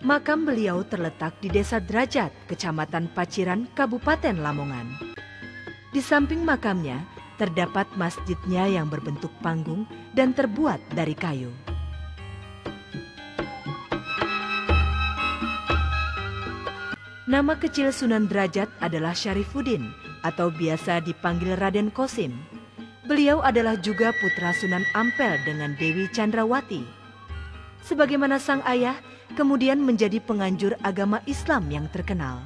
Makam beliau terletak di Desa Derajat, Kecamatan Paciran, Kabupaten Lamongan. Di samping makamnya, terdapat masjidnya yang berbentuk panggung dan terbuat dari kayu. Nama kecil Sunan Derajat adalah Syarifuddin atau biasa dipanggil Raden Kosim. Beliau adalah juga putra Sunan Ampel dengan Dewi Chandrawati. Sebagaimana sang ayah, kemudian menjadi penganjur agama Islam yang terkenal.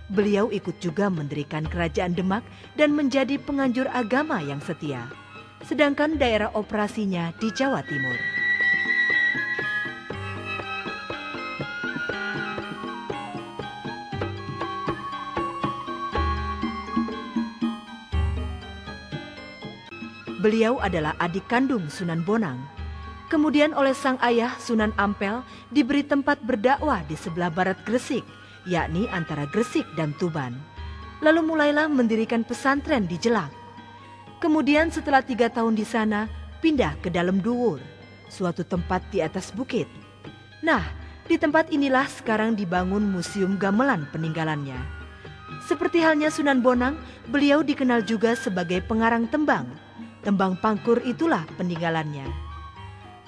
Beliau ikut juga mendirikan kerajaan Demak dan menjadi penganjur agama yang setia. Sedangkan daerah operasinya di Jawa Timur. Beliau adalah adik kandung Sunan Bonang. Kemudian oleh sang ayah Sunan Ampel diberi tempat berdakwah di sebelah barat Gresik, yakni antara Gresik dan Tuban. Lalu mulailah mendirikan pesantren di Jelak. Kemudian setelah 3 tahun di sana, pindah ke Dalam Duwur, suatu tempat di atas bukit. Nah, di tempat inilah sekarang dibangun Museum Gamelan peninggalannya. Seperti halnya Sunan Bonang, beliau dikenal juga sebagai pengarang tembang. Tembang Pangkur itulah peninggalannya.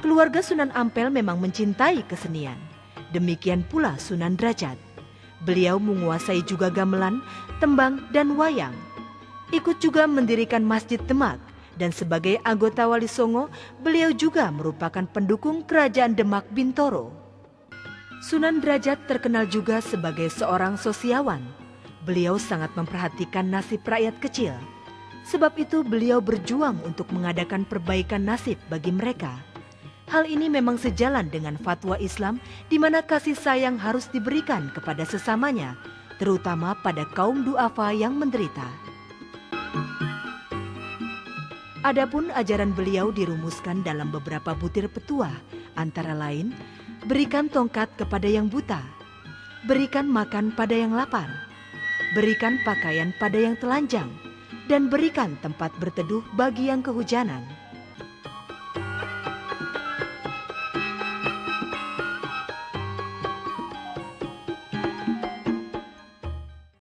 Keluarga Sunan Ampel memang mencintai kesenian. Demikian pula Sunan Derajat. Beliau menguasai juga gamelan, tembang, dan wayang. Ikut juga mendirikan Masjid Demak. Dan sebagai anggota Wali Songo, beliau juga merupakan pendukung Kerajaan Demak Bintoro. Sunan Derajat terkenal juga sebagai seorang sosiawan. Beliau sangat memperhatikan nasib rakyat kecil. Sebab itu beliau berjuang untuk mengadakan perbaikan nasib bagi mereka. Hal ini memang sejalan dengan fatwa Islam di mana kasih sayang harus diberikan kepada sesamanya, terutama pada kaum duafa yang menderita. Adapun ajaran beliau dirumuskan dalam beberapa butir petuah, antara lain, berikan tongkat kepada yang buta, berikan makan pada yang lapar, berikan pakaian pada yang telanjang, dan berikan tempat berteduh bagi yang kehujanan.